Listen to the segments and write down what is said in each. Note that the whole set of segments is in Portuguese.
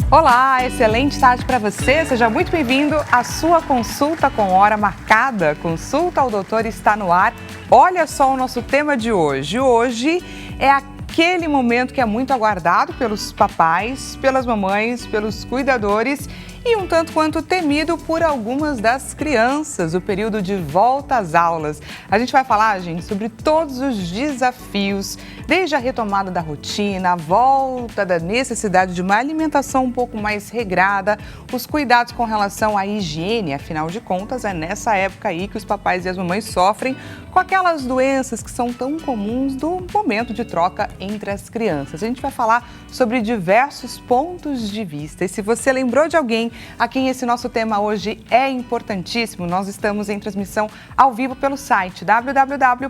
Olá, excelente tarde para você. Seja muito bem-vindo à sua consulta com hora marcada. Consulta ao doutor está no ar. Olha só o nosso tema de hoje. Hoje é aquele momento que é muito aguardado pelos papais, pelas mamães, pelos cuidadores e um tanto quanto temido por algumas das crianças, o período de volta às aulas. A gente vai falar, gente, sobre todos os desafios, desde a retomada da rotina, a volta da necessidade de uma alimentação um pouco mais regrada, os cuidados com relação à higiene, afinal de contas, é nessa época aí que os papais e as mamães sofrem com aquelas doenças que são tão comuns do momento de troca entre as crianças. A gente vai falar sobre diversos pontos de vista e se você lembrou de alguém a quem esse nosso tema hoje é importantíssimo, nós estamos em transmissão ao vivo pelo site www.hittv.com.br.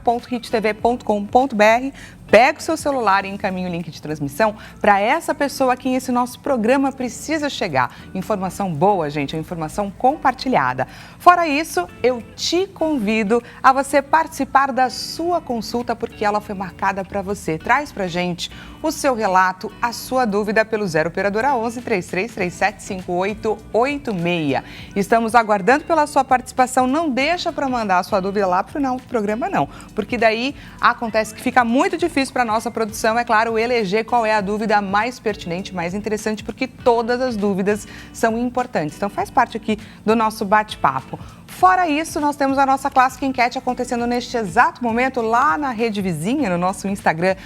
Pega o seu celular e encaminha o link de transmissão para essa pessoa a quem esse nosso programa precisa chegar. Informação boa, gente, é informação compartilhada. Fora isso, eu te convido a você participar da sua consulta porque ela foi marcada para você. Traz para gente o seu relato, a sua dúvida pelo 0 operadora 11 3337 5886. Estamos aguardando pela sua participação. Não deixa para mandar a sua dúvida lá para o final do programa, não, porque daí acontece que fica muito difícil para a nossa produção, é claro, eleger qual é a dúvida mais pertinente, mais interessante, porque todas as dúvidas são importantes. Então, faz parte aqui do nosso bate-papo. Fora isso, nós temos a nossa clássica enquete acontecendo neste exato momento lá na rede vizinha, no nosso Instagram,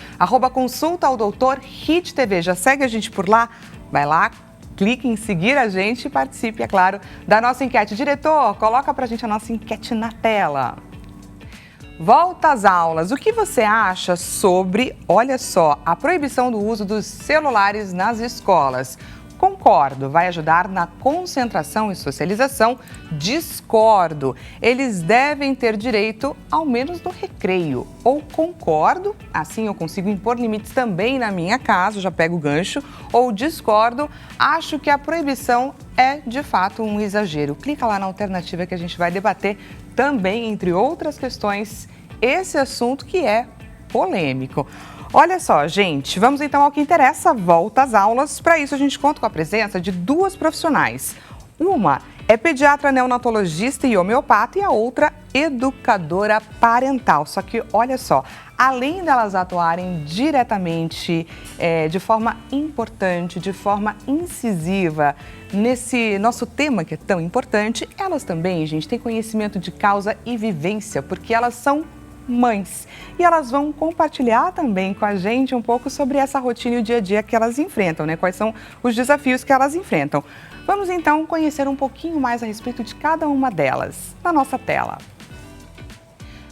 @consultaodoutor_hittv. Já segue a gente por lá? Vai lá, clique em seguir a gente e participe, é claro, da nossa enquete. Diretor, coloca pra gente a nossa enquete na tela. Volta às aulas. O que você acha sobre, olha só, a proibição do uso dos celulares nas escolas? Concordo, vai ajudar na concentração e socialização. Discordo, eles devem ter direito ao menos no recreio. Ou concordo, assim eu consigo impor limites também na minha casa, já pego o gancho. Ou discordo, acho que a proibição é de fato um exagero. Clica lá na alternativa que a gente vai debater também, entre outras questões, esse assunto que é polêmico. Olha só, gente, vamos então ao que interessa, volta às aulas. Para isso, a gente conta com a presença de duas profissionais. Uma é pediatra neonatologista e homeopata e a outra educadora parental. Só que, olha só, além delas atuarem diretamente, de forma importante, de forma incisiva, nesse nosso tema que é tão importante, elas também, gente, têm conhecimento de causa e vivência, porque elas são mães. E elas vão compartilhar também com a gente um pouco sobre essa rotina e o dia a dia que elas enfrentam, né? Quais são os desafios que elas enfrentam. Vamos então conhecer um pouquinho mais a respeito de cada uma delas na nossa tela.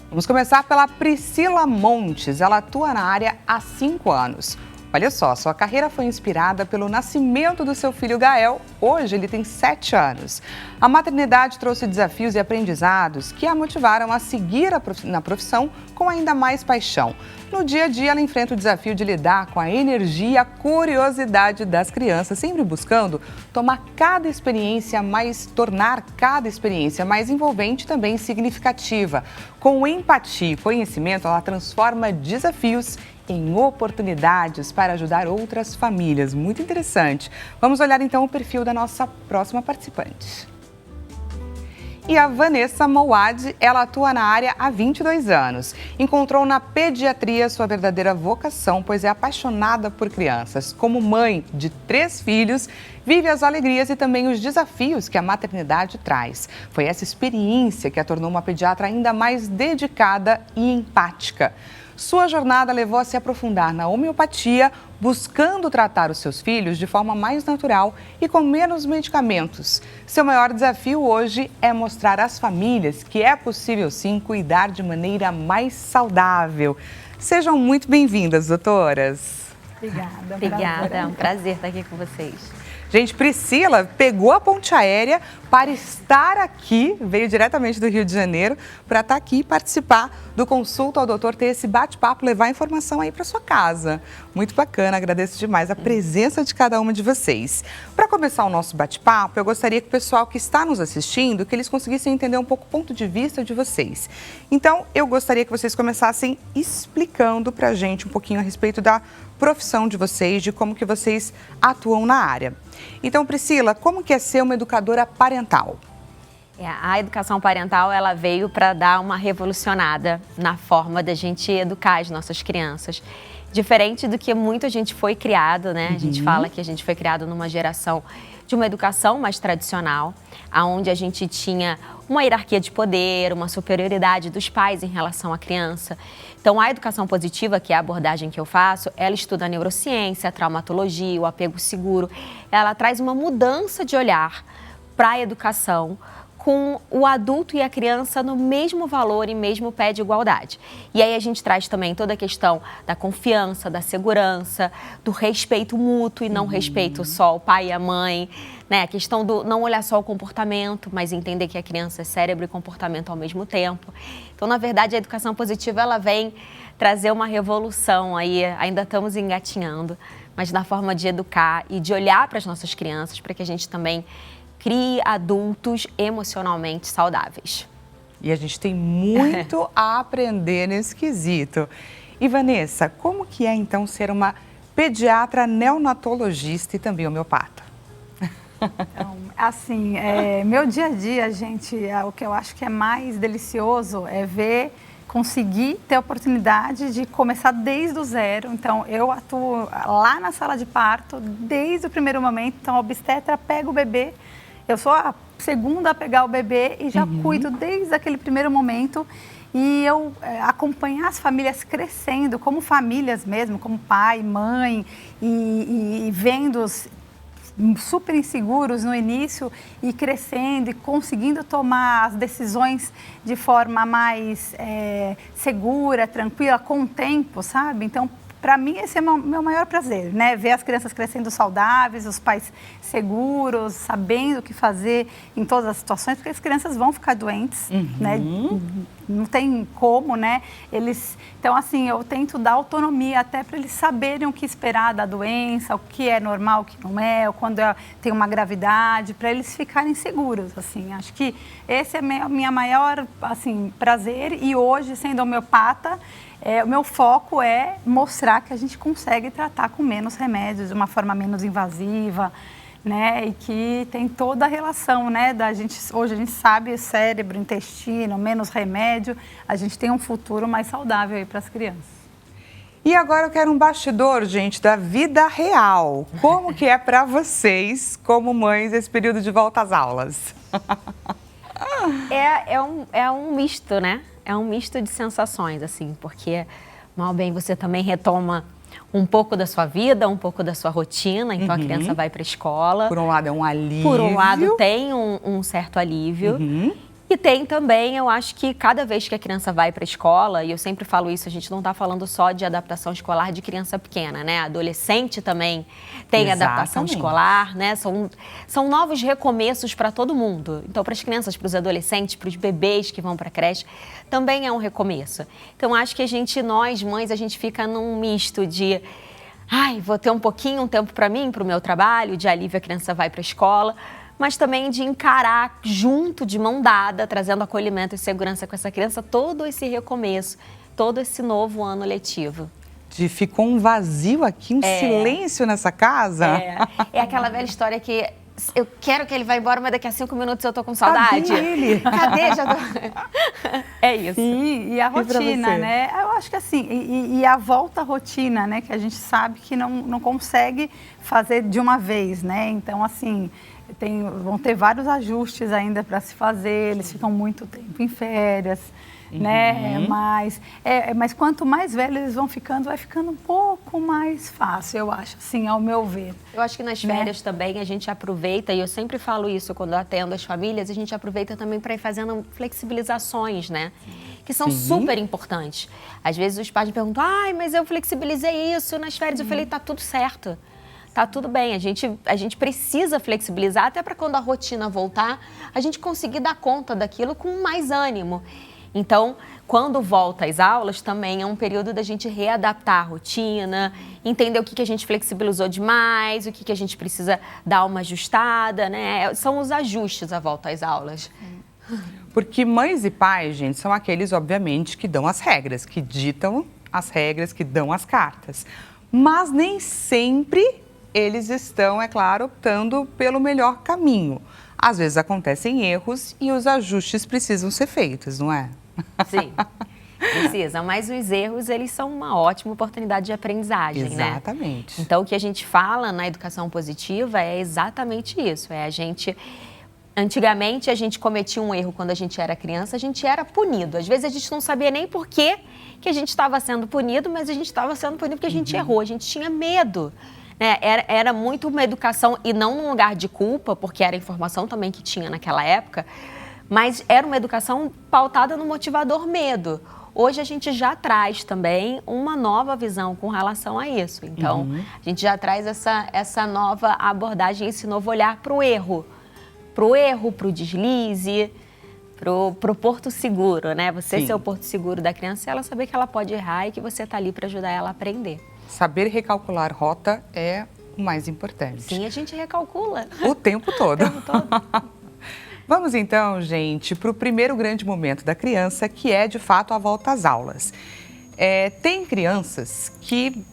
Vamos começar pela Priscila Montes. Ela atua na área há 5 anos. Olha só, sua carreira foi inspirada pelo nascimento do seu filho Gael. Hoje ele tem 7 anos. A maternidade trouxe desafios e aprendizados que a motivaram a seguir na profissão com ainda mais paixão. No dia a dia, ela enfrenta o desafio de lidar com a energia e a curiosidade das crianças, sempre buscando tornar cada experiência mais envolvente e também significativa. Com empatia e conhecimento, ela transforma desafios em oportunidades para ajudar outras famílias. Muito interessante. Vamos olhar então o perfil da nossa próxima participante. E a Vanessa Mouad, ela atua na área há 22 anos. Encontrou na pediatria sua verdadeira vocação, pois é apaixonada por crianças. Como mãe de 3 filhos, vive as alegrias e também os desafios que a maternidade traz. Foi essa experiência que a tornou uma pediatra ainda mais dedicada e empática. Sua jornada levou a se aprofundar na homeopatia, buscando tratar os seus filhos de forma mais natural e com menos medicamentos. Seu maior desafio hoje é mostrar às famílias que é possível sim cuidar de maneira mais saudável. Sejam muito bem-vindas, doutoras. Obrigada, é um prazer estar aqui com vocês. Gente, Priscila pegou a ponte aérea para estar aqui, veio diretamente do Rio de Janeiro, para estar aqui e participar do Consulta ao Doutor, ter esse bate-papo, levar informação aí para sua casa. Muito bacana, agradeço demais a presença de cada uma de vocês. Para começar o nosso bate-papo, eu gostaria que o pessoal que está nos assistindo, que eles conseguissem entender um pouco o ponto de vista de vocês. Então, eu gostaria que vocês começassem explicando para a gente um pouquinho a respeito da profissão de vocês, de como que vocês atuam na área. Então, Priscila, como que é ser uma educadora parental? A educação parental, ela veio para dar uma revolucionada na forma da gente educar as nossas crianças. Diferente do que muita gente foi criado, né? A gente fala que a gente foi criado numa geração de uma educação mais tradicional, onde a gente tinha uma hierarquia de poder, uma superioridade dos pais em relação à criança. Então, a educação positiva, que é a abordagem que eu faço, ela estuda a neurociência, a traumatologia, o apego seguro. Ela traz uma mudança de olhar para a educação, com o adulto e a criança no mesmo valor e mesmo pé de igualdade. E aí a gente traz também toda a questão da confiança, da segurança, do respeito mútuo e não respeito só o pai e a mãe, né? A questão do não olhar só o comportamento, mas entender que a criança é cérebro e comportamento ao mesmo tempo. Então, na verdade, a educação positiva, ela vem trazer uma revolução aí, ainda estamos engatinhando, mas na forma de educar e de olhar para as nossas crianças, para que a gente também crie adultos emocionalmente saudáveis. E a gente tem muito a aprender nesse quesito. E Vanessa, como que é então ser uma pediatra neonatologista e também homeopata? Então, assim, meu dia a dia, gente, o que eu acho que é mais delicioso é ver, conseguir ter a oportunidade de começar desde o zero. Então, eu atuo lá na sala de parto, desde o primeiro momento. Então, a obstetra pega o bebê, eu sou a segunda a pegar o bebê e já cuido desde aquele primeiro momento. E eu acompanhar as famílias crescendo, como famílias mesmo, como pai, mãe, e vendo-os super inseguros no início e crescendo e conseguindo tomar as decisões de forma mais segura, tranquila, com o tempo, sabe? Então, para mim, esse é o meu maior prazer, né? Ver as crianças crescendo saudáveis, os pais seguros, sabendo o que fazer em todas as situações, porque as crianças vão ficar doentes, né? Não tem como, né? Então, assim, eu tento dar autonomia até para eles saberem o que esperar da doença, o que é normal, o que não é, ou quando tem uma gravidade, para eles ficarem seguros, assim. Acho que esse é o meu maior, assim, prazer. E hoje, sendo homeopata, o meu foco é mostrar que a gente consegue tratar com menos remédios, de uma forma menos invasiva, né? E que tem toda a relação, né? Hoje a gente sabe cérebro, intestino, menos remédio, a gente tem um futuro mais saudável aí para as crianças. E agora eu quero um bastidor, gente, da vida real. Como que é para vocês, como mães, esse período de volta às aulas? É um misto, né? É um misto de sensações, assim, porque, mal bem, você também retoma um pouco da sua vida, um pouco da sua rotina, então a criança vai para a escola. Por um lado é um alívio. Por um lado tem um certo alívio. E tem também, eu acho que cada vez que a criança vai para a escola, e eu sempre falo isso, a gente não está falando só de adaptação escolar de criança pequena, né? Adolescente também tem adaptação escolar, né? São novos recomeços para todo mundo. Então, para as crianças, para os adolescentes, para os bebês que vão para a creche, também é um recomeço. Então, acho que nós, mães, a gente fica num misto de vou ter um tempo para mim, para o meu trabalho, de alívio, a criança vai para a escola, mas também de encarar junto, de mão dada, trazendo acolhimento e segurança com essa criança, todo esse recomeço, todo esse novo ano letivo. Ficou um vazio aqui, um silêncio nessa casa? É aquela velha história que eu quero que ele vá embora, mas daqui a 5 minutos eu tô com saudade. Cadê ele? Cadê? Já tô... É isso. Sim, e a rotina, né? Eu acho que assim, e a volta à rotina, né? Que a gente sabe que não consegue fazer de uma vez, né? Então, assim, vão ter vários ajustes ainda para se fazer, eles ficam muito tempo em férias, né? Mas quanto mais velhos eles vão ficando, vai ficando um pouco mais fácil, eu acho, assim, ao meu ver. Eu acho que nas férias também a gente aproveita, e eu sempre falo isso quando eu atendo as famílias, a gente aproveita também para ir fazendo flexibilizações, né? Que são super importantes. Às vezes os pais me perguntam, mas eu flexibilizei isso nas férias. Eu falei, tá tudo certo. Tá tudo bem, a gente precisa flexibilizar até para quando a rotina voltar, a gente conseguir dar conta daquilo com mais ânimo. Então, quando volta às aulas, também é um período da gente readaptar a rotina, entender o que a gente flexibilizou demais, o que a gente precisa dar uma ajustada, né? São os ajustes à volta às aulas. Porque mães e pais, gente, são aqueles, obviamente, que dão as regras, que ditam as regras, que dão as cartas. Mas nem sempre eles estão, é claro, optando pelo melhor caminho. Às vezes acontecem erros e os ajustes precisam ser feitos, não é? Sim, precisam, mas os erros, eles são uma ótima oportunidade de aprendizagem, né? Exatamente. Então, o que a gente fala na educação positiva é exatamente isso, antigamente, a gente cometia um erro quando a gente era criança, a gente era punido. Às vezes, a gente não sabia nem por que a gente estava sendo punido, mas a gente estava sendo punido porque a gente errou, a gente tinha medo. Né? Era muito uma educação, e não num lugar de culpa, porque era a informação também que tinha naquela época, mas era uma educação pautada no motivador medo. Hoje a gente já traz também uma nova visão com relação a isso. Então, a gente já traz essa nova abordagem, esse novo olhar para o erro. Para o deslize, pro porto seguro, né? Você ser o porto seguro da criança e ela saber que ela pode errar e que você está ali para ajudar ela a aprender. Saber recalcular rota é o mais importante. Sim, a gente recalcula. O tempo todo. O tempo todo. Vamos então, gente, para o primeiro grande momento da criança, que é, de fato, a volta às aulas. Tem crianças que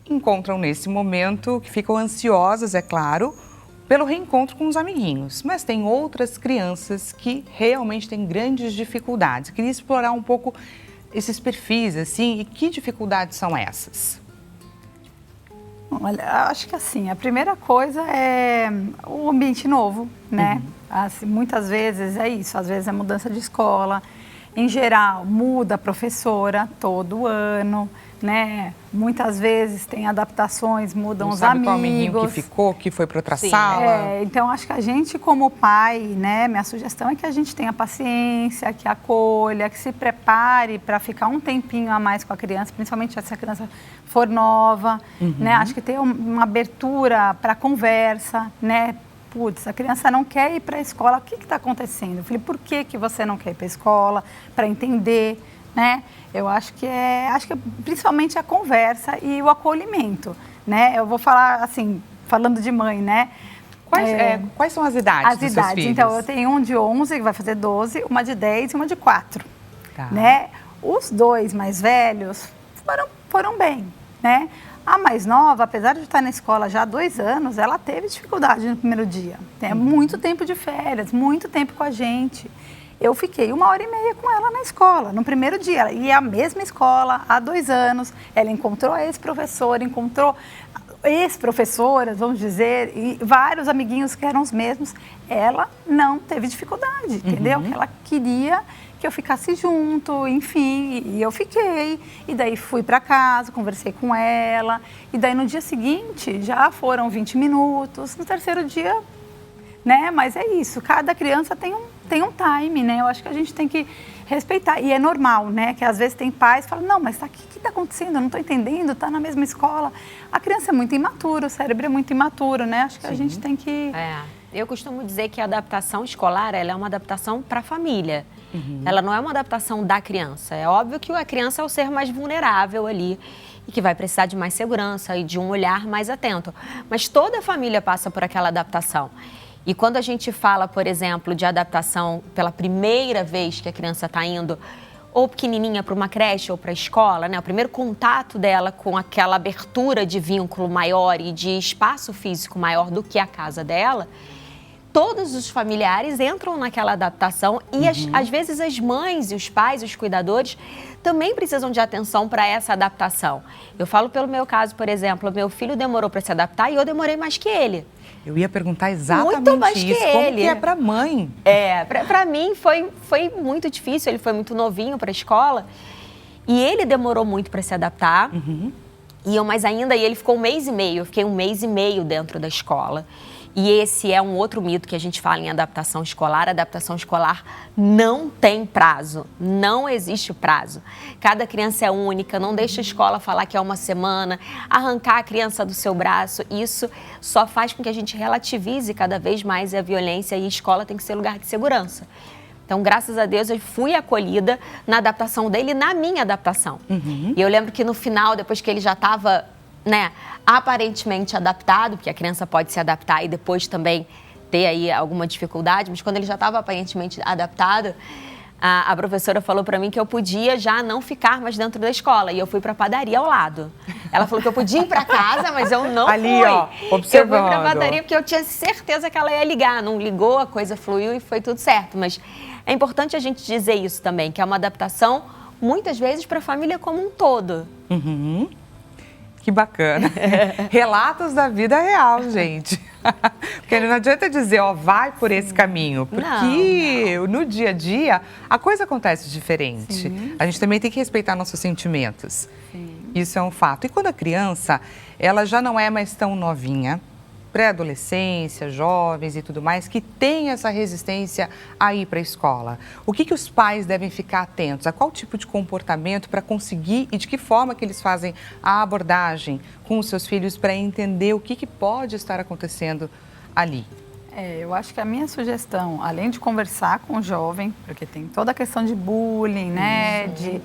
encontram nesse momento, que ficam ansiosas, é claro, pelo reencontro com os amiguinhos. Mas tem outras crianças que realmente têm grandes dificuldades. Queria explorar um pouco esses perfis, assim, e que dificuldades são essas? Olha, acho que assim, a primeira coisa é o ambiente novo, né? Assim, muitas vezes é isso, às vezes é mudança de escola. Em geral, muda a professora todo ano, né? Muitas vezes tem adaptações, mudam os amigos. Qual amiguinho que ficou, que foi para outra sala? Então, acho que a gente, como pai, né? Minha sugestão é que a gente tenha paciência, que acolha, que se prepare para ficar um tempinho a mais com a criança, principalmente se a criança for nova, né? Acho que ter uma abertura para conversa, né? Putz, a criança não quer ir para a escola, o que está acontecendo? Eu falei, por que você não quer ir para a escola? Para entender, né? Eu acho que principalmente a conversa e o acolhimento, né? Eu vou falar assim, falando de mãe, né? Quais são as idades dos seus filhos? Então, eu tenho um de 11, que vai fazer 12, uma de 10 e uma de 4, né? Os dois mais velhos foram bem, né? A mais nova, apesar de estar na escola já há 2 anos, ela teve dificuldade no primeiro dia. Tem muito tempo de férias, muito tempo com a gente. Eu fiquei 1h30 com ela na escola, no primeiro dia. Ela ia à mesma escola há 2 anos. Ela encontrou a ex-professora, encontrou ex-professoras, vamos dizer, e vários amiguinhos que eram os mesmos. Ela não teve dificuldade, entendeu? Ela queria que eu ficasse junto, enfim, e eu fiquei. E daí fui para casa, conversei com ela. E daí no dia seguinte já foram 20 minutos. No terceiro dia, né? Mas é isso, cada criança tem um time, né? Eu acho que a gente tem que respeitar. E é normal, né? Que às vezes tem pais que falam, não, mas o que está acontecendo? Eu não estou entendendo, está na mesma escola. A criança é muito imatura, o cérebro é muito imaturo, né? Acho que a gente tem que... Eu costumo dizer que a adaptação escolar, ela é uma adaptação para a família. Ela não é uma adaptação da criança. É óbvio que a criança é o ser mais vulnerável ali e que vai precisar de mais segurança e de um olhar mais atento. Mas toda a família passa por aquela adaptação. E quando a gente fala, por exemplo, de adaptação pela primeira vez que a criança está indo ou pequenininha para uma creche ou para a escola, né? O primeiro contato dela com aquela abertura de vínculo maior e de espaço físico maior do que a casa dela, todos os familiares entram naquela adaptação e às vezes as mães e os pais, os cuidadores, também precisam de atenção para essa adaptação. Eu falo pelo meu caso, por exemplo, meu filho demorou para se adaptar e eu demorei mais que ele. Eu ia perguntar exatamente muito mais isso. Que Como ele. que é para mãe? Para mim foi muito difícil, ele foi muito novinho para a escola e ele demorou muito para se adaptar. E ele ficou 1 mês e meio, eu fiquei 1 mês e meio dentro da escola. E esse é um outro mito que a gente fala em adaptação escolar. A adaptação escolar não tem prazo, não existe prazo. Cada criança é única, não deixa a escola falar que é 1 semana, arrancar a criança do seu braço. Isso só faz com que a gente relativize cada vez mais a violência e a escola tem que ser lugar de segurança. Então, graças a Deus, eu fui acolhida na adaptação dele e na minha adaptação. E eu lembro que no final, depois que ele já estava... aparentemente adaptado, porque a criança pode se adaptar e depois também ter aí alguma dificuldade, mas quando ele já estava aparentemente adaptado, a professora falou para mim que eu podia já não ficar mais dentro da escola e eu fui para a padaria ao lado. Ela falou que eu podia ir para casa, mas eu não Ali, fui. ó, observando. Eu fui para a padaria porque eu tinha certeza que ela ia ligar. Não ligou, a coisa fluiu e foi tudo certo. Mas é importante a gente dizer isso também, que é uma adaptação, muitas vezes, para a família como um todo. Uhum. Que bacana. Relatos da vida real, gente. Porque não adianta dizer, ó, vai por esse caminho. Porque no dia a dia, a coisa acontece diferente. Sim. A gente também tem que respeitar nossos sentimentos. Sim. Isso é um fato. E quando a criança, ela já não é mais tão novinha, pré-adolescência, jovens e tudo mais, que tem essa resistência a ir para a escola. O que os pais devem ficar atentos? A qual tipo de comportamento para conseguir e de que forma que eles fazem a abordagem com os seus filhos para entender o que pode estar acontecendo ali? Eu acho que a minha sugestão, além de conversar com o jovem, porque tem toda a questão de bullying, né, de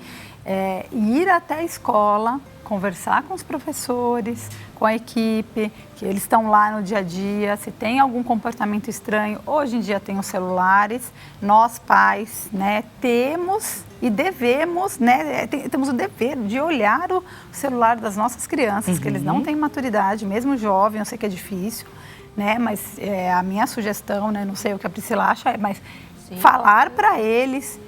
ir até a escola, conversar com os professores, com a equipe, que eles estão lá no dia a dia, se tem algum comportamento estranho. Hoje em dia tem os celulares, nós pais, né, temos e devemos, né, temos o dever de olhar o celular das nossas crianças, que eles não têm maturidade, mesmo jovem, eu sei que é difícil, né, mas a minha sugestão, né, não sei o que a Priscila acha, mas falar para eles,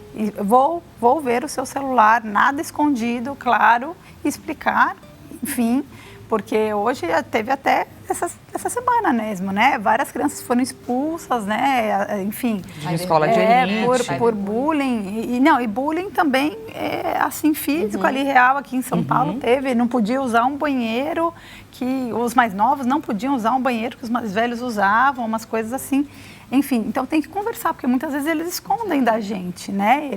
vou ver o seu celular, nada escondido, claro, explicar, enfim, porque hoje teve até essa semana mesmo, né? Várias crianças foram expulsas, né? Enfim. De escola de elite. Por bullying. E bullying também é assim, físico, ali real, aqui em São Paulo teve, não podia usar um banheiro, que os mais novos não podiam usar um banheiro que os mais velhos usavam, umas coisas assim. Enfim, então tem que conversar, porque muitas vezes eles escondem da gente, né?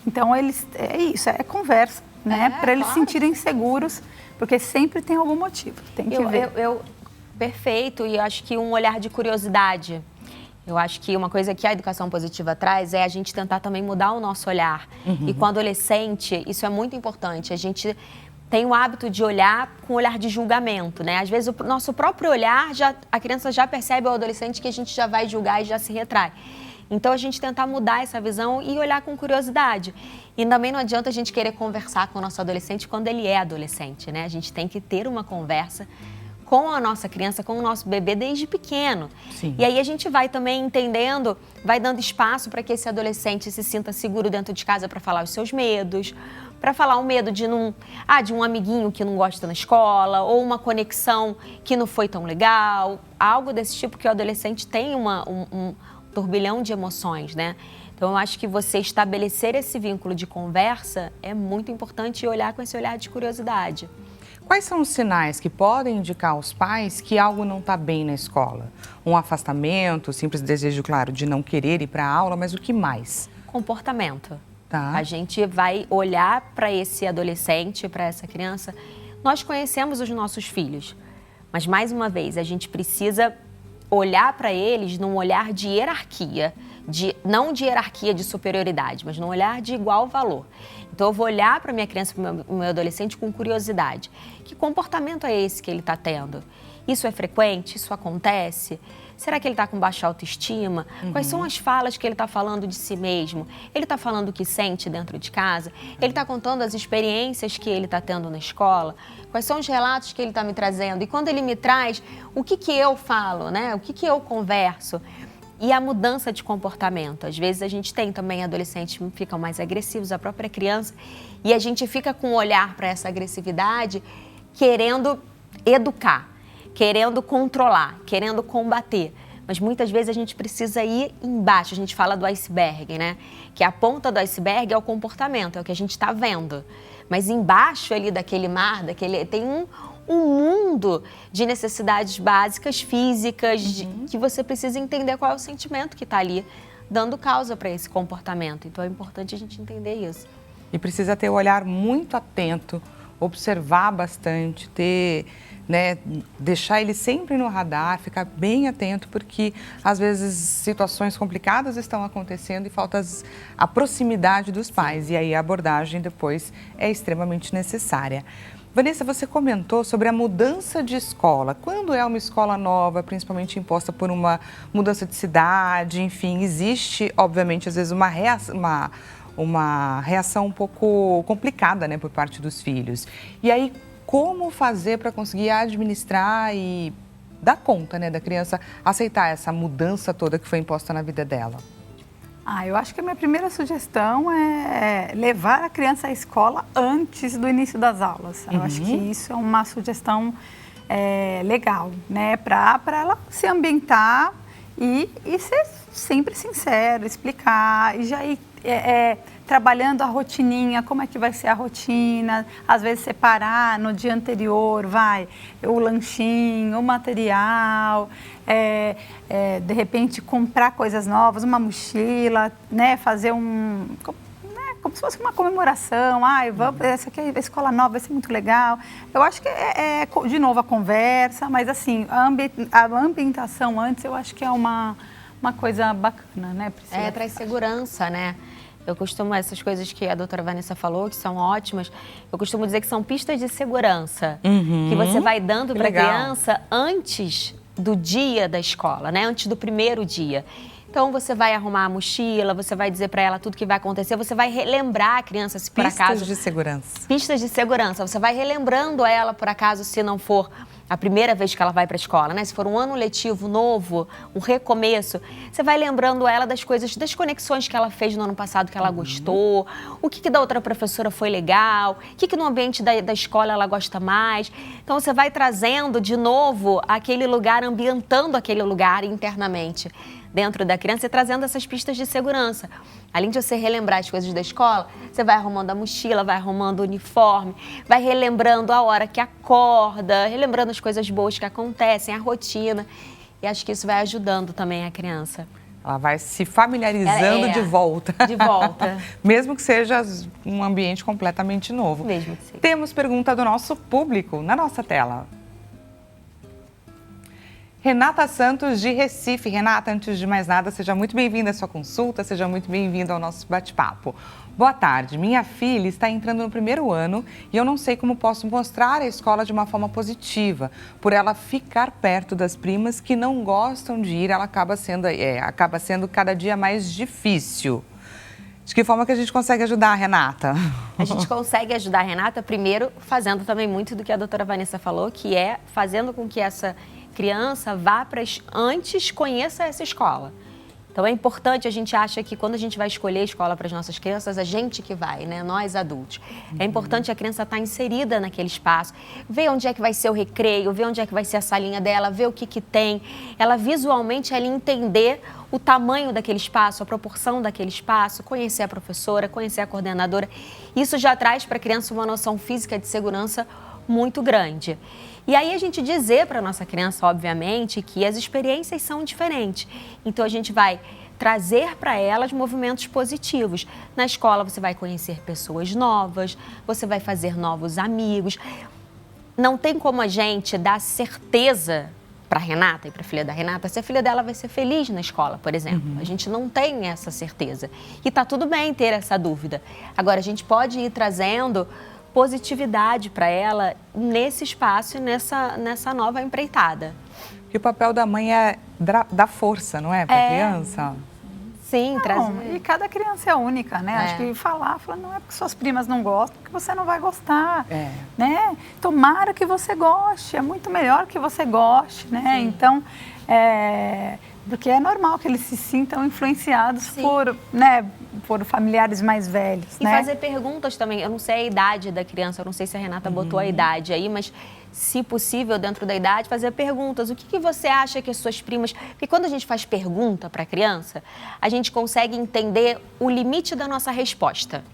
Então, é isso, é conversa, né? Para eles se sentirem seguros, porque sempre tem algum motivo, tem que ver. Perfeito, e eu acho que um olhar de curiosidade. Eu acho que uma coisa que a educação positiva traz é a gente tentar também mudar o nosso olhar. E com o adolescente, isso é muito importante, a gente tem o hábito de olhar com olhar de julgamento, né? Às vezes o nosso próprio olhar, a criança já percebe ao adolescente que a gente já vai julgar e já se retrai. Então, a gente tentar mudar essa visão e olhar com curiosidade. E também não adianta a gente querer conversar com o nosso adolescente quando ele é adolescente, né? A gente tem que ter uma conversa com a nossa criança, com o nosso bebê desde pequeno. Sim. E aí a gente vai também entendendo, vai dando espaço para que esse adolescente se sinta seguro dentro de casa para falar os seus medos, para falar o medo de um amiguinho que não gosta na escola, ou uma conexão que não foi tão legal, algo desse tipo, que o adolescente tem um turbilhão de emoções, né? Então, eu acho que você estabelecer esse vínculo de conversa é muito importante, e olhar com esse olhar de curiosidade. Quais são os sinais que podem indicar aos pais que algo não está bem na escola? Um afastamento, simples desejo, claro, de não querer ir para a aula, mas o que mais? Comportamento. Tá. A gente vai olhar para esse adolescente, para essa criança. Nós conhecemos os nossos filhos, mas, mais uma vez, a gente precisa olhar para eles num olhar de hierarquia, não de hierarquia de superioridade, mas num olhar de igual valor. Então, eu vou olhar para minha criança, para o meu adolescente com curiosidade. Que comportamento é esse que ele está tendo? Isso é frequente? Isso acontece? Será que ele está com baixa autoestima? Quais são as falas que ele está falando de si mesmo? Ele está falando o que sente dentro de casa? Ele está contando as experiências que ele está tendo na escola? Quais são os relatos que ele está me trazendo? E quando ele me traz, o que eu falo, né? O que eu converso? E a mudança de comportamento. Às vezes a gente tem também adolescentes que ficam mais agressivos, a própria criança, e a gente fica com um olhar para essa agressividade, querendo educar, querendo controlar, querendo combater. Mas muitas vezes a gente precisa ir embaixo. A gente fala do iceberg, né? Que a ponta do iceberg é o comportamento, é o que a gente está vendo. Mas embaixo ali daquele mar, tem um mundo de necessidades básicas, físicas, que você precisa entender qual é o sentimento que está ali, dando causa para esse comportamento. Então, é importante a gente entender isso. E precisa ter o olhar muito atento, observar bastante, deixar ele sempre no radar, ficar bem atento, porque às vezes situações complicadas estão acontecendo e falta a proximidade dos pais. E aí a abordagem depois é extremamente necessária. Vanessa, você comentou sobre a mudança de escola. Quando é uma escola nova, principalmente imposta por uma mudança de cidade, enfim, existe, obviamente, às vezes uma reação um pouco complicada, né, por parte dos filhos. E aí, como fazer para conseguir administrar e dar conta, né, da criança aceitar essa mudança toda que foi imposta na vida dela? Eu acho que a minha primeira sugestão é levar a criança à escola antes do início das aulas. Eu acho que isso é uma sugestão legal, né? Para ela se ambientar e ser sempre sincero, explicar e já ir trabalhando a rotininha, como é que vai ser a rotina, às vezes separar no dia anterior, o lanchinho, o material, de repente comprar coisas novas, uma mochila, né, fazer como se fosse uma comemoração, essa aqui é a escola nova, vai ser muito legal. Eu acho que de novo, a conversa, mas assim, a ambientação antes, eu acho que é uma coisa bacana, né, Priscila? Traz segurança, né? Eu costumo, essas coisas que a doutora Vanessa falou, que são ótimas, eu costumo dizer que são pistas de segurança, que você vai dando para a criança antes do dia da escola, né? Antes do primeiro dia. Então, você vai arrumar a mochila, você vai dizer para ela tudo que vai acontecer, você vai relembrar a criança, se por acaso... Pistas de segurança. Pistas de segurança. Você vai relembrando ela, por acaso, se não for a primeira vez que ela vai para a escola, né? Se for um ano letivo novo, um recomeço, você vai lembrando ela das coisas, das conexões que ela fez no ano passado que ela gostou, o que da outra professora foi legal, o que no ambiente da escola ela gosta mais. Então, você vai trazendo de novo aquele lugar, ambientando aquele lugar internamente dentro da criança e trazendo essas pistas de segurança. Além de você relembrar as coisas da escola, você vai arrumando a mochila, vai arrumando o uniforme, vai relembrando a hora que acorda, relembrando as coisas boas que acontecem, a rotina. E acho que isso vai ajudando também a criança. Ela vai se familiarizando de volta. De volta. Mesmo que seja um ambiente completamente novo. Mesmo que seja. Temos pergunta do nosso público na nossa tela. Renata Santos, de Recife. Renata, antes de mais nada, seja muito bem-vinda à sua consulta, seja muito bem-vinda ao nosso bate-papo. Boa tarde, minha filha está entrando no primeiro ano e eu não sei como posso mostrar a escola de uma forma positiva. Por ela ficar perto das primas que não gostam de ir, ela acaba sendo cada dia mais difícil. De que forma que a gente consegue ajudar a Renata? A gente consegue ajudar a Renata, primeiro, fazendo também muito do que a doutora Vanessa falou, que é fazendo com que essa criança vá antes conheça essa escola. Então é importante, a gente acha que quando a gente vai escolher a escola para as nossas crianças, a gente que vai, né? Nós adultos. É importante a criança estar inserida naquele espaço, ver onde é que vai ser o recreio, ver onde é que vai ser a salinha dela, ver o que tem. Ela visualmente, ela entender o tamanho daquele espaço, a proporção daquele espaço, conhecer a professora, conhecer a coordenadora. Isso já traz para a criança uma noção física de segurança muito grande. E aí a gente dizer para a nossa criança, obviamente, que as experiências são diferentes. Então a gente vai trazer para elas movimentos positivos. Na escola você vai conhecer pessoas novas, você vai fazer novos amigos. Não tem como a gente dar certeza para a Renata e para a filha da Renata se a filha dela vai ser feliz na escola, por exemplo. A gente não tem essa certeza. E está tudo bem ter essa dúvida. Agora, a gente pode ir trazendo positividade para ela nesse espaço e nessa nova empreitada. E o papel da mãe é dar força, não é, para a criança? Sim, trazer. E cada criança é única, né? Acho que falar, não é porque suas primas não gostam, que você não vai gostar, né? Tomara que você goste, é muito melhor que você goste, né? Sim. Então, porque é normal que eles se sintam influenciados por familiares mais velhos, e fazer perguntas também. Eu não sei a idade da criança, eu não sei se a Renata botou a idade aí, mas se possível, dentro da idade, fazer perguntas. O que você acha que as suas primas... Porque quando a gente faz pergunta para a criança, a gente consegue entender o limite da nossa resposta.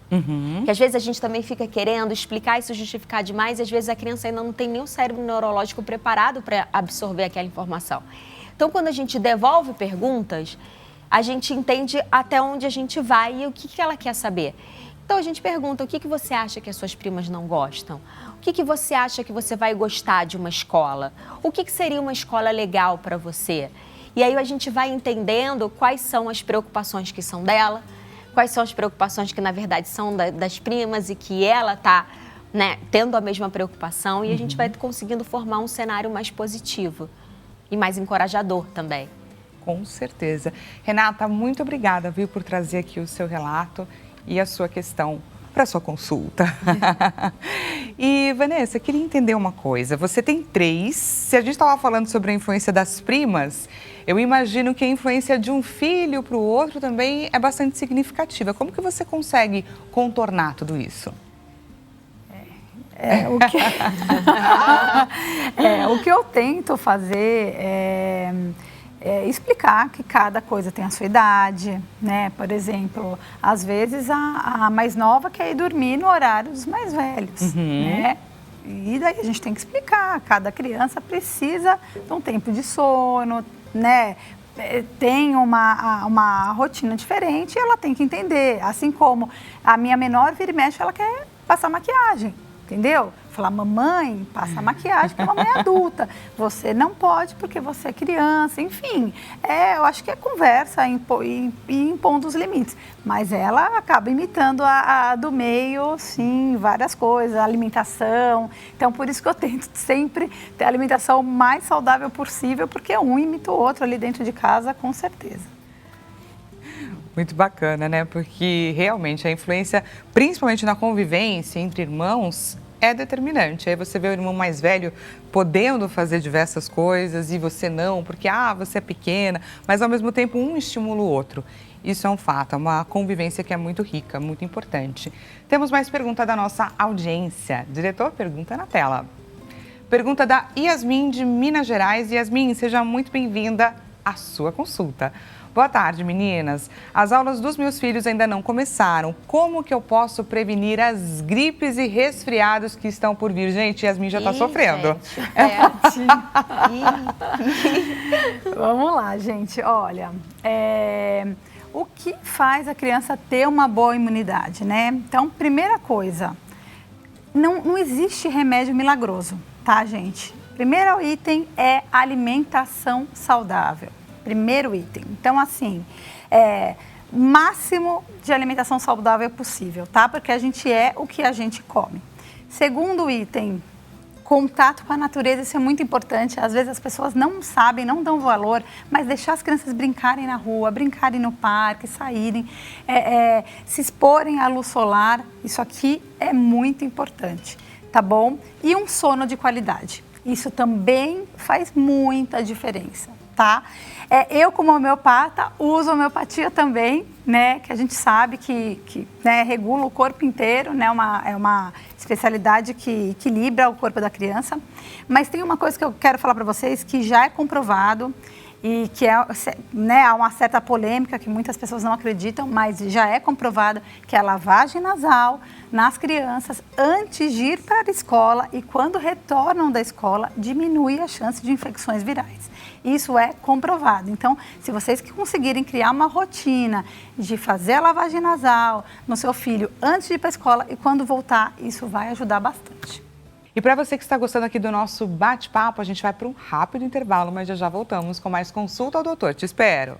Que às vezes a gente também fica querendo explicar e se justificar demais, e às vezes a criança ainda não tem nem o cérebro neurológico preparado para absorver aquela informação. Então, quando a gente devolve perguntas, a gente entende até onde a gente vai e o que ela quer saber. Então, a gente pergunta, o que você acha que as suas primas não gostam? O que você acha que você vai gostar de uma escola? O que seria uma escola legal para você? E aí a gente vai entendendo quais são as preocupações que são dela, quais são as preocupações que, na verdade, são das primas e que ela está, né, tendo a mesma preocupação, e a gente vai conseguindo formar um cenário mais positivo e mais encorajador também. Com certeza. Renata, muito obrigada, por trazer aqui o seu relato e a sua questão para sua consulta. E, Vanessa, queria entender uma coisa. Você tem 3. Se a gente estava falando sobre a influência das primas, eu imagino que a influência de um filho para o outro também é bastante significativa. Como que você consegue contornar tudo isso? O que eu tento fazer é explicar que cada coisa tem a sua idade, né? Por exemplo, às vezes a mais nova quer ir dormir no horário dos mais velhos, né? E daí a gente tem que explicar, cada criança precisa de um tempo de sono, né? Tem uma rotina diferente e ela tem que entender, assim como a minha menor vira e mexe, ela quer passar maquiagem. Entendeu? Falar, mamãe, passa maquiagem porque a mamãe é adulta. Você não pode porque você é criança, enfim. Eu acho que é conversa e impondo os limites. Mas ela acaba imitando a do meio, sim, várias coisas, alimentação. Então, por isso que eu tento sempre ter a alimentação mais saudável possível, porque um imita o outro ali dentro de casa, com certeza. Muito bacana, né? Porque realmente a influência, principalmente na convivência entre irmãos, é determinante. Aí você vê o irmão mais velho podendo fazer diversas coisas e você não, porque você é pequena, mas ao mesmo tempo um estimula o outro. Isso é um fato, é uma convivência que é muito rica, muito importante. Temos mais pergunta da nossa audiência. Diretor, pergunta na tela. Pergunta da Yasmin de Minas Gerais. Yasmin, seja muito bem-vinda à sua consulta. Boa tarde, meninas. As aulas dos meus filhos ainda não começaram. Como que eu posso prevenir as gripes e resfriados que estão por vir? Gente, Yasmin já está sofrendo. Vamos lá, gente. Olha, o que faz a criança ter uma boa imunidade, né? Então, primeira coisa, não existe remédio milagroso, tá, gente? Primeiro item é alimentação saudável. Primeiro item. Então, assim, máximo de alimentação saudável possível, tá? Porque a gente é o que a gente come. Segundo item, contato com a natureza, isso é muito importante. Às vezes as pessoas não sabem, não dão valor, mas deixar as crianças brincarem na rua, brincarem no parque, saírem, se exporem à luz solar, isso aqui é muito importante, tá bom? E um sono de qualidade. Isso também faz muita diferença, tá? Eu, como homeopata, uso homeopatia também, né? Que a gente sabe que né, regula o corpo inteiro, né? É uma especialidade que equilibra o corpo da criança. Mas tem uma coisa que eu quero falar para vocês que já é comprovado e que há uma certa polêmica que muitas pessoas não acreditam, mas já é comprovado que a lavagem nasal nas crianças antes de ir para a escola e quando retornam da escola diminui a chance de infecções virais. Isso é comprovado. Então, se vocês conseguirem criar uma rotina de fazer a lavagem nasal no seu filho antes de ir para a escola e quando voltar, isso vai ajudar bastante. E para você que está gostando aqui do nosso bate-papo, a gente vai para um rápido intervalo, mas já voltamos com mais Consulta ao Doutor. Te espero!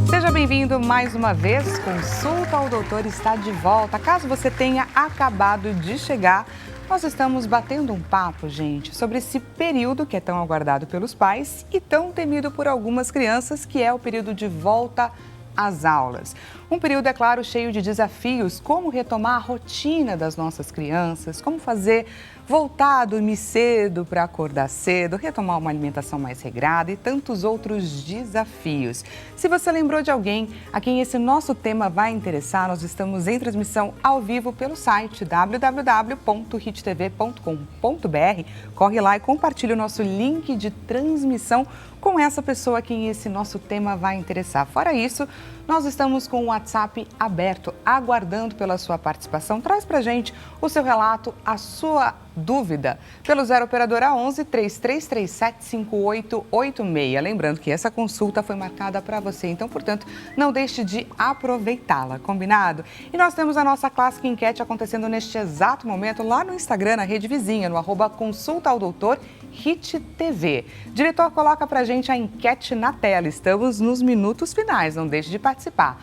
Seja bem-vindo mais uma vez. Consulta ao Doutor está de volta. Caso você tenha acabado de chegar, nós estamos batendo um papo, gente, sobre esse período que é tão aguardado pelos pais e tão temido por algumas crianças, que é o período de volta às aulas. Um período, é claro, cheio de desafios, como retomar a rotina das nossas crianças, como fazer voltar a dormir cedo para acordar cedo, retomar uma alimentação mais regrada e tantos outros desafios. Se você lembrou de alguém a quem esse nosso tema vai interessar, nós estamos em transmissão ao vivo pelo site www.hittv.com.br. Corre lá e compartilhe o nosso link de transmissão com essa pessoa a quem esse nosso tema vai interessar. Fora isso, nós estamos com o WhatsApp aberto, aguardando pela sua participação. Traz pra gente o seu relato, a sua dúvida, pelo 0 operadora 11 3337 5886. Lembrando que essa consulta foi marcada para você, então, portanto, não deixe de aproveitá-la, combinado? E nós temos a nossa clássica enquete acontecendo neste exato momento lá no Instagram, na rede vizinha, no @Consulta ao Doutor HitTV. Diretor, coloca pra gente a enquete na tela. Estamos nos minutos finais, não deixe de participar.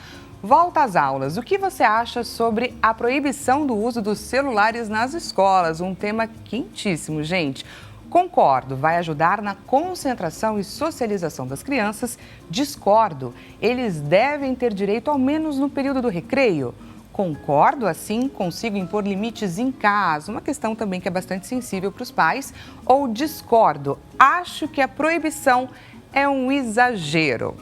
Volta às aulas. O que você acha sobre a proibição do uso dos celulares nas escolas? Um tema quentíssimo, gente. Concordo, vai ajudar na concentração e socialização das crianças. Discordo, eles devem ter direito ao menos no período do recreio. Concordo, assim consigo impor limites em casa, uma questão também que é bastante sensível para os pais. Ou discordo, acho que a proibição é um exagero.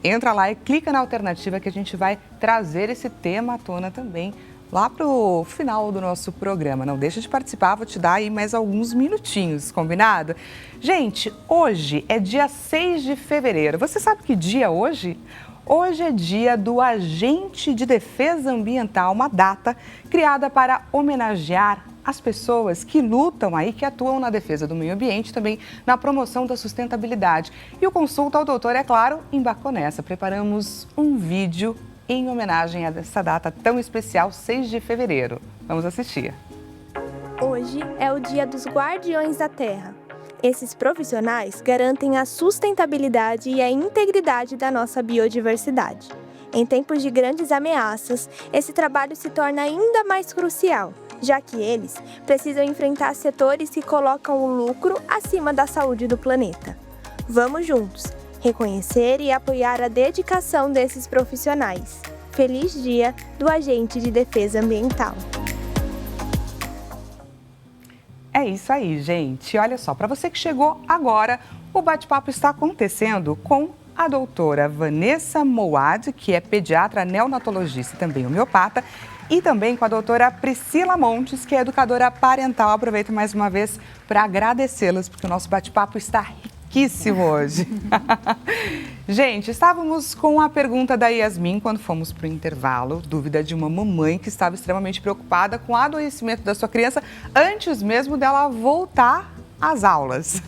Entra lá e clica na alternativa que a gente vai trazer esse tema à tona também lá para o final do nosso programa. Não deixa de participar, vou te dar aí mais alguns minutinhos, combinado? Gente, hoje é dia 6 de fevereiro. Você sabe que dia é hoje? Hoje é dia do Agente de Defesa Ambiental, uma data criada para homenagear as pessoas que lutam aí, que atuam na defesa do meio ambiente, também na promoção da sustentabilidade. E o Consulta ao Doutor, é claro, embarcou nessa. Preparamos um vídeo em homenagem a essa data tão especial, 6 de fevereiro. Vamos assistir. Hoje é o Dia dos Guardiões da Terra. Esses profissionais garantem a sustentabilidade e a integridade da nossa biodiversidade. Em tempos de grandes ameaças, esse trabalho se torna ainda mais crucial, já que eles precisam enfrentar setores que colocam o lucro acima da saúde do planeta. Vamos juntos reconhecer e apoiar a dedicação desses profissionais. Feliz Dia do Agente de Defesa Ambiental! É isso aí, gente. Olha só, para você que chegou agora, o bate-papo está acontecendo com a doutora Vanessa Moad, que é pediatra, neonatologista e também homeopata, e também com a doutora Priscila Montes, que é educadora parental. Aproveito mais uma vez para agradecê-las, porque o nosso bate-papo está riquíssimo hoje. Gente, estávamos com a pergunta da Yasmin quando fomos para o intervalo, dúvida de uma mamãe que estava extremamente preocupada com o adoecimento da sua criança antes mesmo dela voltar às aulas.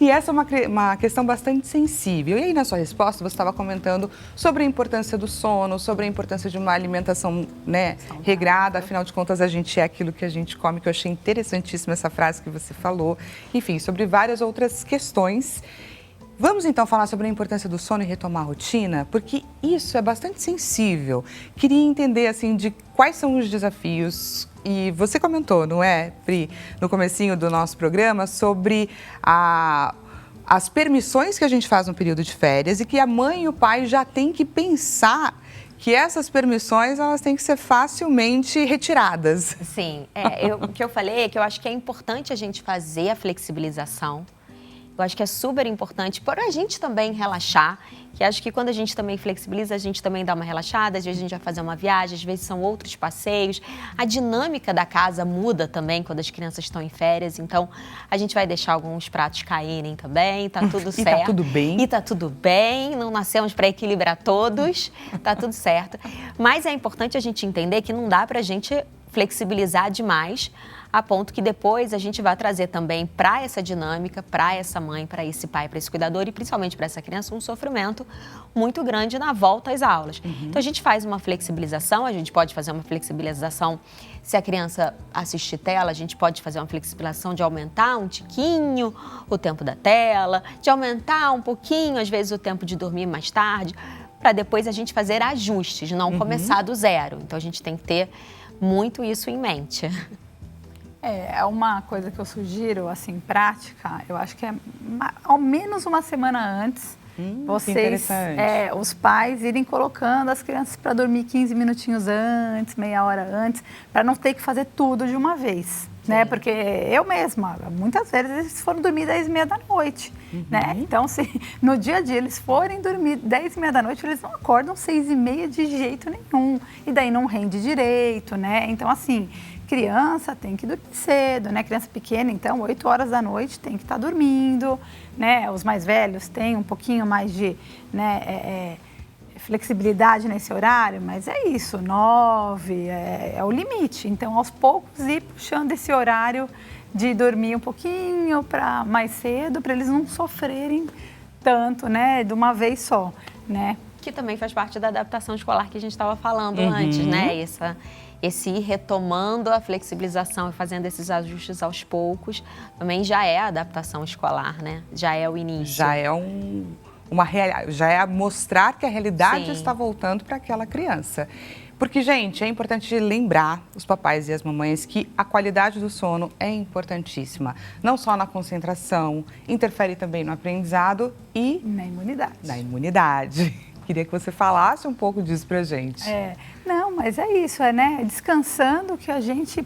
E essa é uma questão bastante sensível. E aí, na sua resposta, você estava comentando sobre a importância do sono, sobre a importância de uma alimentação, né, regrada. Afinal de contas, a gente é aquilo que a gente come, que eu achei interessantíssima essa frase que você falou. Enfim, sobre várias outras questões. Vamos então falar sobre a importância do sono e retomar a rotina, porque isso é bastante sensível. Queria entender, assim, de quais são os desafios. E você comentou, não é, Pri, no comecinho do nosso programa, sobre as permissões que a gente faz no período de férias e que a mãe e o pai já têm que pensar que essas permissões elas têm que ser facilmente retiradas. Sim, o que eu falei é que eu acho que é importante a gente fazer a flexibilização. Eu acho que é super importante para a gente também relaxar, que acho que quando a gente também flexibiliza, a gente também dá uma relaxada, às vezes a gente vai fazer uma viagem, às vezes são outros passeios. A dinâmica da casa muda também quando as crianças estão em férias, então a gente vai deixar alguns pratos caírem também, tá tudo certo. E tá tudo bem. E tá tudo bem, não nascemos para equilibrar todos, tá tudo certo. Mas é importante a gente entender que não dá para a gente flexibilizar demais, a ponto que depois a gente vai trazer também para essa dinâmica, para essa mãe, para esse pai, para esse cuidador e principalmente para essa criança um sofrimento muito grande na volta às aulas. Então a gente faz uma flexibilização, a gente pode fazer uma flexibilização se a criança assistir tela, a gente pode fazer uma flexibilização de aumentar um tiquinho o tempo da tela, de aumentar um pouquinho, às vezes, o tempo de dormir mais tarde, para depois a gente fazer ajustes, não começar do zero. Então a gente tem que ter muito isso em mente. É uma coisa que eu sugiro, assim, prática, eu acho que é ao menos uma semana antes, vocês, os pais, irem colocando as crianças para dormir 15 minutinhos antes, meia hora antes, para não ter que fazer tudo de uma vez, né? Porque eu mesma, muitas vezes, eles foram dormir 10h30 da noite, né? Então, se no dia a dia eles forem dormir 10h30 da noite, eles não acordam 6h30 de jeito nenhum, e daí não rende direito, né? Então, assim, criança tem que dormir cedo, né? Criança pequena, então, 8 horas da noite tem que estar dormindo, né? Os mais velhos têm um pouquinho mais de, né, flexibilidade nesse horário, mas é isso, 9 é o limite. Então, aos poucos, ir puxando esse horário de dormir um pouquinho para mais cedo, para eles não sofrerem tanto, né? De uma vez só, né? Que também faz parte da adaptação escolar que a gente estava falando antes, né? Esse ir retomando a flexibilização e fazendo esses ajustes aos poucos, também já é a adaptação escolar, né? Já é o início. Já é já é mostrar que a realidade Sim. está voltando para aquela criança. Porque, gente, é importante lembrar os papais e as mamães que a qualidade do sono é importantíssima. Não só na concentração, interfere também no aprendizado e Na imunidade. na imunidade. Queria que você falasse um pouco disso pra gente. Não, mas é isso, né? Descansando que a gente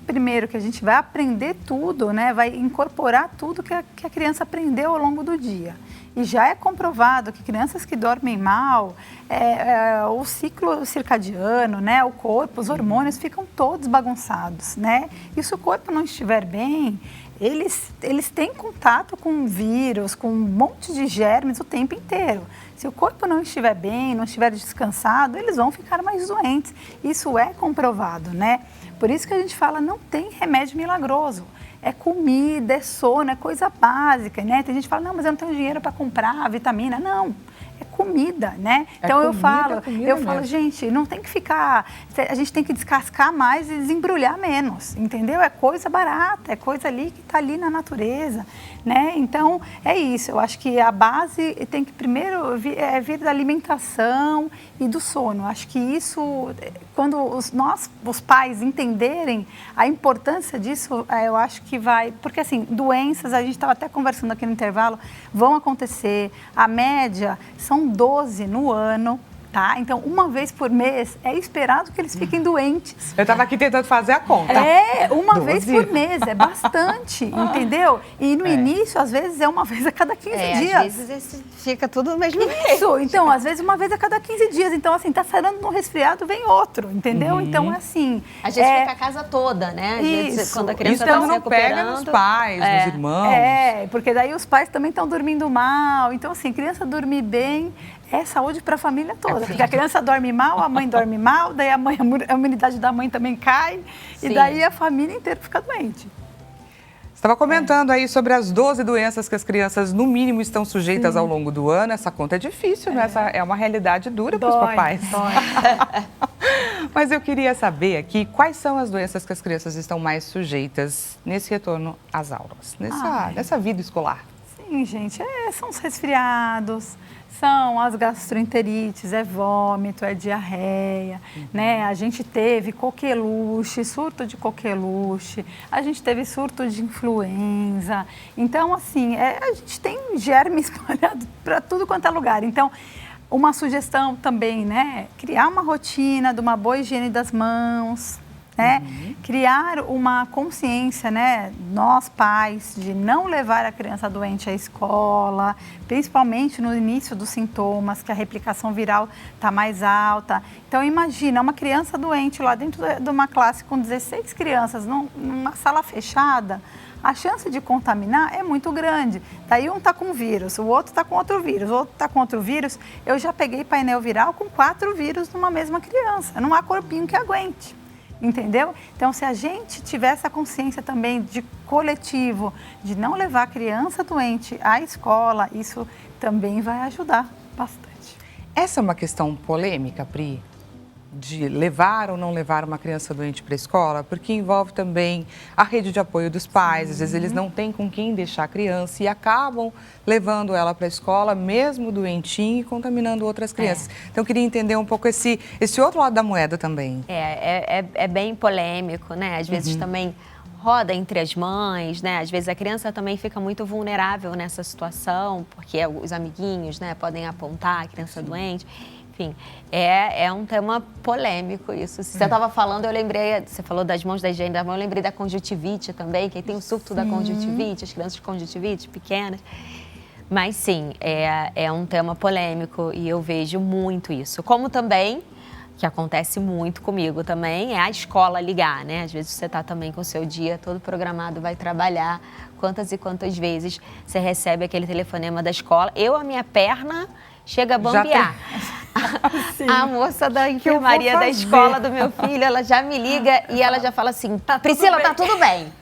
vai aprender tudo, né? Vai incorporar tudo que a criança aprendeu ao longo do dia. E já é comprovado que crianças que dormem mal, o ciclo circadiano, né? O corpo, os hormônios ficam todos bagunçados, né? E se o corpo não estiver bem, eles têm contato com vírus, com um monte de germes o tempo inteiro. Se o corpo não estiver bem, não estiver descansado, eles vão ficar mais doentes. Isso é comprovado, né? Por isso que a gente fala, não tem remédio milagroso. É comida, é sono, é coisa básica, né? Tem gente que fala, não, mas eu não tenho dinheiro para comprar vitamina. Não, é comida, né? Então eu falo, gente, não tem que ficar, a gente tem que descascar mais e desembrulhar menos, entendeu? É coisa barata, é coisa ali que está ali na natureza, né? Então é isso, eu acho que a base tem que primeiro vir da alimentação e do sono. Acho que isso, quando os pais entenderem a importância disso, eu acho que vai, porque assim, doenças, a gente estava até conversando aqui no intervalo, vão acontecer, a média são 12 no ano, tá? Então, uma vez por mês é esperado que eles fiquem doentes. Eu estava aqui tentando fazer a conta. Uma vez por mês, é bastante, entendeu? E no início, às vezes, é uma vez a cada 15 dias. Às vezes fica tudo no mesmo mês. Isso, então, às vezes, uma vez a cada 15 dias. Então, assim, tá saindo num resfriado, vem outro, entendeu? Então, assim... A gente fica a casa toda, né? Às vezes, quando a criança então, está se recuperando... pega nos pais, nos irmãos. Porque daí os pais também estão dormindo mal. Então, assim, criança dormir bem é saúde para a família toda. Porque a criança dorme mal, a mãe dorme mal, daí a imunidade da mãe também cai. Sim. E daí a família inteira fica doente. Você estava comentando aí sobre as 12 doenças que as crianças, no mínimo, estão sujeitas ao longo do ano. Essa conta é difícil, né? Essa é uma realidade dura para os papais. Mas eu queria saber aqui quais são as doenças que as crianças estão mais sujeitas nesse retorno às aulas, nessa vida escolar. Sim, gente, são os resfriados, são as gastroenterites, é vômito, é diarreia, né? A gente teve coqueluche, surto de coqueluche, a gente teve surto de influenza. Então, assim, a gente tem germe espalhado para tudo quanto é lugar. Então, uma sugestão também, né? Criar uma rotina de uma boa higiene das mãos, né? Criar uma consciência, né? Nós pais, de não levar a criança doente à escola, principalmente no início dos sintomas, que a replicação viral está mais alta. Então, imagina, uma criança doente lá dentro de uma classe com 16 crianças, numa sala fechada, a chance de contaminar é muito grande. Daí um está com vírus, o outro está com outro vírus, o outro está com outro vírus. Eu já peguei painel viral com 4 vírus numa mesma criança, não há corpinho que aguente. Entendeu? Então, se a gente tiver essa consciência também de coletivo, de não levar a criança doente à escola, isso também vai ajudar bastante. Essa é uma questão polêmica, Pri, de levar ou não levar uma criança doente para a escola, porque envolve também a rede de apoio dos pais. Às vezes eles não têm com quem deixar a criança e acabam levando ela para a escola, mesmo doentinha, e contaminando outras crianças. Então, eu queria entender um pouco esse outro lado da moeda também. É bem polêmico, né? Às vezes também roda entre as mães, né? Às vezes a criança também fica muito vulnerável nessa situação, porque os amiguinhos, né, podem apontar a criança doente. Enfim, é um tema polêmico isso. Você estava falando, eu lembrei, você falou das mãos, da higiene da mão, eu lembrei da conjuntivite também, que tem o surto da conjuntivite, as crianças de conjuntivite pequenas. Mas sim, é um tema polêmico e eu vejo muito isso. Como também, que acontece muito comigo também, é a escola ligar, né? Às vezes você está também com o seu dia todo programado, vai trabalhar, quantas e quantas vezes você recebe aquele telefonema da escola. A minha perna chega a bambear. A moça da enfermaria da escola do meu filho, ela já me liga e ela já fala assim, Priscila, tá tudo bem.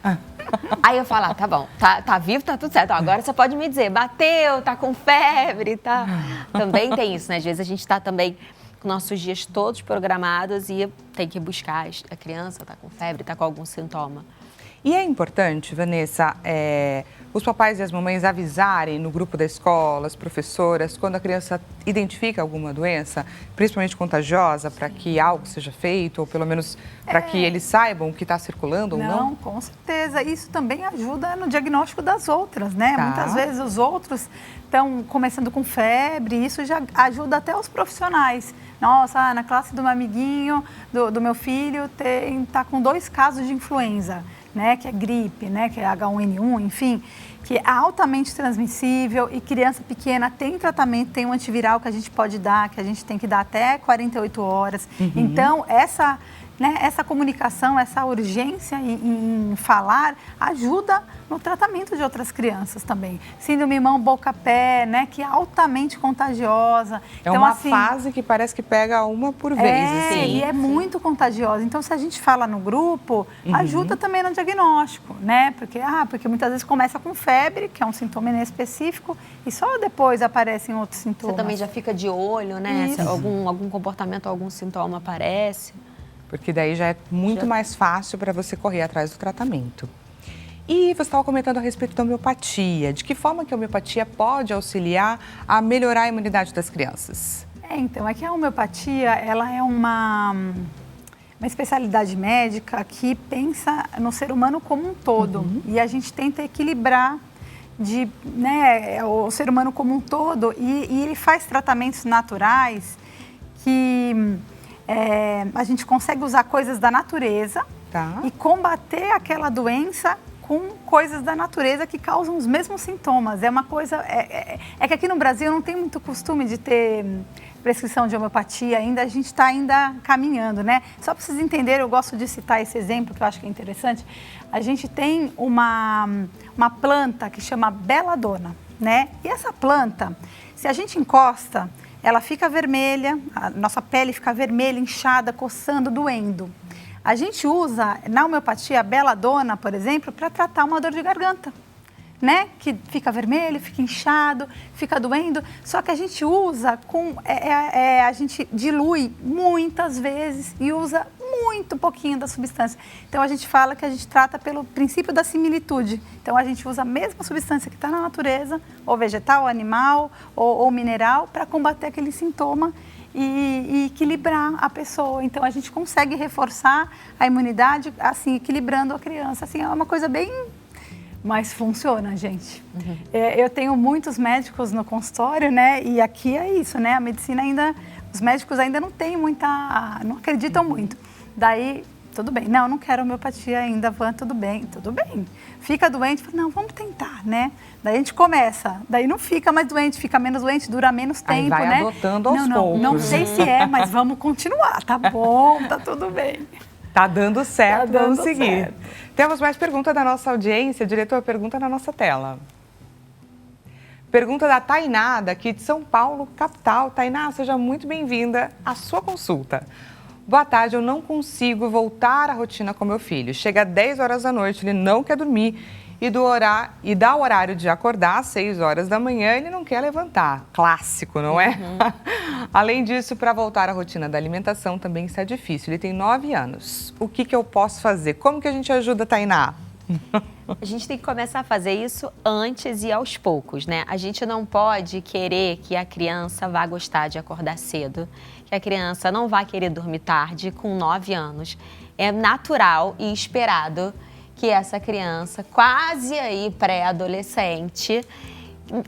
Aí eu falo, tá bom, tá vivo, tá tudo certo. Agora você pode me dizer, bateu, tá com febre, tá? Também tem isso, né? Às vezes a gente tá também com nossos dias todos programados e tem que buscar a criança, tá com febre, tá com algum sintoma. E é importante, Vanessa, os papais e as mamães avisarem no grupo da escola, as professoras, quando a criança identifica alguma doença, principalmente contagiosa, para que algo seja feito, ou pelo menos para que eles saibam o que está circulando ou não? Não, com certeza. Isso também ajuda no diagnóstico das outras, né? Tá. Muitas vezes os outros estão começando com febre, isso já ajuda até os profissionais. Nossa, na classe do meu amiguinho, do meu filho, tá com 2 casos de influenza, né? Que é gripe, né? Que é H1N1, enfim, que é altamente transmissível e criança pequena tem tratamento, tem um antiviral que a gente pode dar, que a gente tem que dar até 48 horas. Então, essa comunicação, essa urgência em falar ajuda no tratamento de outras crianças também. Síndrome mão, boca, pé, né, que é altamente contagiosa. É então, uma fase que parece que pega uma por vez. E é muito contagiosa. Então, se a gente fala no grupo, ajuda também no diagnóstico, né? Porque muitas vezes começa com febre, que é um sintoma inespecífico, e só depois aparecem outros sintomas. Você também já fica de olho, né? Se algum comportamento, algum sintoma aparece. Porque daí já é muito mais fácil para você correr atrás do tratamento. E você estava comentando a respeito da homeopatia. De que forma que a homeopatia pode auxiliar a melhorar a imunidade das crianças? Então, é que a homeopatia, ela é uma especialidade médica que pensa no ser humano como um todo. E a gente tenta equilibrar o ser humano como um todo e ele faz tratamentos naturais que... a gente consegue usar coisas da natureza e combater aquela doença com coisas da natureza que causam os mesmos sintomas. É uma coisa... É que aqui no Brasil não tem muito costume de ter prescrição de homeopatia ainda, a gente está ainda caminhando, né? Só para vocês entenderem, eu gosto de citar esse exemplo, que eu acho que é interessante. A gente tem uma planta que chama beladona, né? E essa planta, se a gente encosta... ela fica vermelha, a nossa pele fica vermelha, inchada, coçando, doendo. A gente usa, na homeopatia, a beladona, por exemplo, para tratar uma dor de garganta, né? Que fica vermelho, fica inchado, fica doendo. Só que a gente usa a gente dilui muitas vezes e usa muito pouquinho da substância. Então, a gente fala que a gente trata pelo princípio da similitude. Então, a gente usa a mesma substância que está na natureza, ou vegetal, ou animal, ou mineral, para combater aquele sintoma e equilibrar a pessoa. Então, a gente consegue reforçar a imunidade, assim, equilibrando a criança. Assim, é uma coisa bem... Mas funciona, gente. Eu tenho muitos médicos no consultório, né? E aqui é isso, né? A medicina ainda... Os médicos ainda não têm muita... Não acreditam muito. Daí, tudo bem. Não, não quero homeopatia ainda, Van, tudo bem. Tudo bem. Fica doente, não, vamos tentar, né? Daí a gente começa. Daí não fica mais doente, fica menos doente, dura menos tempo, aí vai né? adotando aos poucos. Não sei se é, mas vamos continuar. Tá bom, tá tudo bem. Tá dando certo, Tá dando vamos seguir. certo. Temos mais pergunta da nossa audiência. Diretor, pergunta na nossa tela. Pergunta da Tainá, daqui de São Paulo, capital. Tainá, seja muito bem-vinda à sua consulta. Boa tarde, eu não consigo voltar à rotina com meu filho. Chega às 10 horas da noite, ele não quer dormir e dá o horário de acordar às 6 horas da manhã, ele não quer levantar. Clássico, não é? Além disso, para voltar à rotina da alimentação também está difícil. Ele tem 9 anos. O que eu posso fazer? Como que a gente ajuda, Tainá? A gente tem que começar a fazer isso antes e aos poucos, né? A gente não pode querer que a criança vá gostar de acordar cedo, que a criança não vá querer dormir tarde com 9 anos. É natural e esperado que essa criança, quase aí pré-adolescente,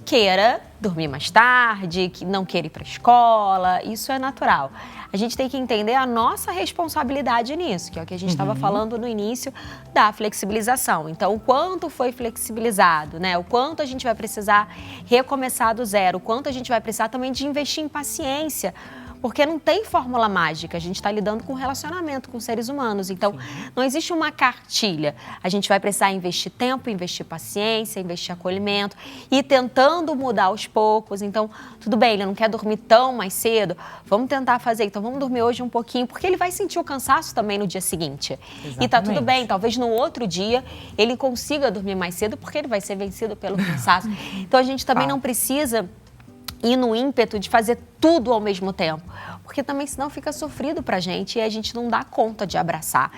queira dormir mais tarde, que não queira ir para a escola, isso é natural. A gente tem que entender a nossa responsabilidade nisso, que é o que a gente estava falando no início da flexibilização. Então, o quanto foi flexibilizado, né? O quanto a gente vai precisar recomeçar do zero, o quanto a gente vai precisar também de investir em paciência, porque não tem fórmula mágica, a gente está lidando com relacionamento com seres humanos, então não existe uma cartilha. A gente vai precisar investir tempo, investir paciência, investir acolhimento e tentando mudar aos poucos. Então, tudo bem, ele não quer dormir tão mais cedo, vamos tentar fazer, então vamos dormir hoje um pouquinho, porque ele vai sentir o cansaço também no dia seguinte. Exatamente. E tá tudo bem, talvez no outro dia ele consiga dormir mais cedo, porque ele vai ser vencido pelo cansaço. Então, a gente também não precisa ir no ímpeto de fazer tudo ao mesmo tempo, porque também senão fica sofrido pra gente e a gente não dá conta de abraçar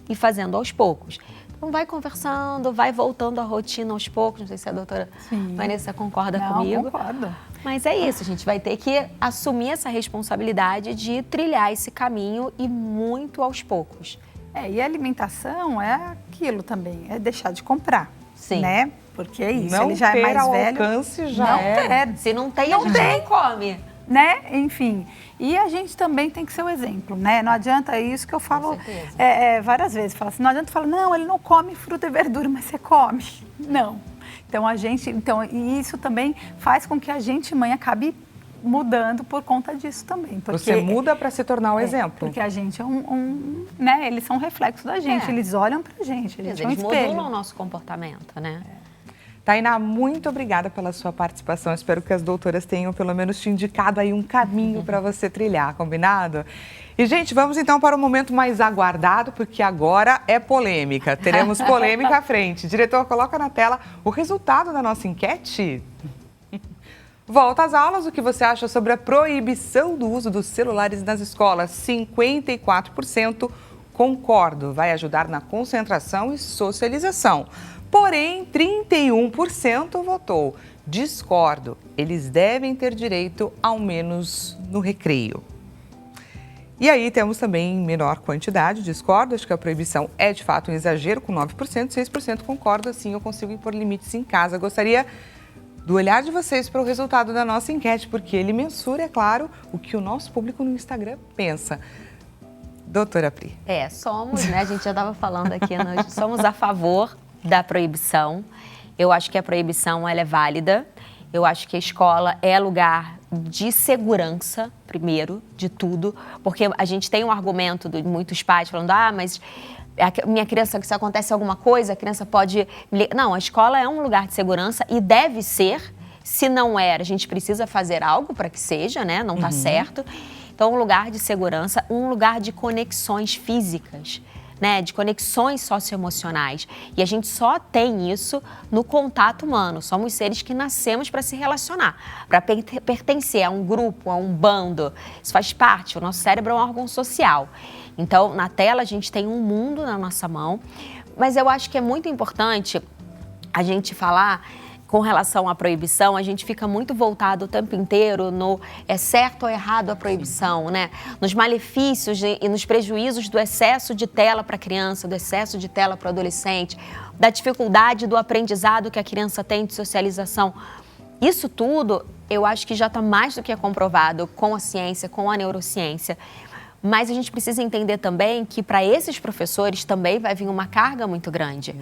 e fazendo aos poucos. Então vai conversando, vai voltando à rotina aos poucos. Não sei se a doutora Vanessa concorda comigo. Concordo. Mas é isso, a gente vai ter que assumir essa responsabilidade de trilhar esse caminho e muito aos poucos. E a alimentação é aquilo também, é deixar de comprar, né? Porque é isso, não ele já é mais velho. Alcance já não é. ter. Se não tem, a gente nem come. Né? Enfim, e a gente também tem que ser o exemplo, né? Não adianta isso que eu falo várias vezes. Falo assim, não adianta falar, não, ele não come fruta e verdura, mas você come. Não. Então, e isso também faz com que a gente, mãe, acabe mudando por conta disso também. Porque, você muda para se tornar o exemplo. Porque a gente é né? Eles são um reflexo da gente, eles olham pra gente, eles modulam o nosso comportamento, né? Tainá, muito obrigada pela sua participação. Espero que as doutoras tenham pelo menos te indicado aí um caminho para você trilhar, combinado? E, gente, vamos então para o momento mais aguardado, porque agora é polêmica. Teremos polêmica à frente. Diretor, coloca na tela o resultado da nossa enquete. Volta às aulas, o que você acha sobre a proibição do uso dos celulares nas escolas? 54% concordo, vai ajudar na concentração e socialização. Porém, 31% votou discordo. Eles devem ter direito ao menos no recreio. E aí temos também menor quantidade, discordo, acho que a proibição é de fato um exagero, com 9%, 6% concordo, assim eu consigo impor limites em casa. Gostaria do olhar de vocês para o resultado da nossa enquete, porque ele mensura, é claro, o que o nosso público no Instagram pensa. Doutora Pri. Somos, né? A gente já estava falando aqui, somos a favor da proibição. Eu acho que a proibição ela é válida. Eu acho que a escola é lugar de segurança, primeiro, de tudo. Porque a gente tem um argumento de muitos pais falando, mas minha criança, se acontece alguma coisa, a criança pode... Não, a escola é um lugar de segurança e deve ser. Se não a gente precisa fazer algo para que seja, né? Não está certo. Então, um lugar de segurança, um lugar de conexões físicas, né, de conexões socioemocionais. E a gente só tem isso no contato humano. Somos seres que nascemos para se relacionar, para pertencer a um grupo, a um bando. Isso faz parte, o nosso cérebro é um órgão social. Então, na tela, a gente tem um mundo na nossa mão, mas eu acho que é muito importante a gente falar com relação à proibição, a gente fica muito voltado o tempo inteiro no é certo ou errado a proibição, né? Nos malefícios e nos prejuízos do excesso de tela para a criança, do excesso de tela para o adolescente, da dificuldade do aprendizado que a criança tem de socialização. Isso tudo, eu acho que já está mais do que comprovado com a ciência, com a neurociência. Mas a gente precisa entender também que para esses professores também vai vir uma carga muito grande.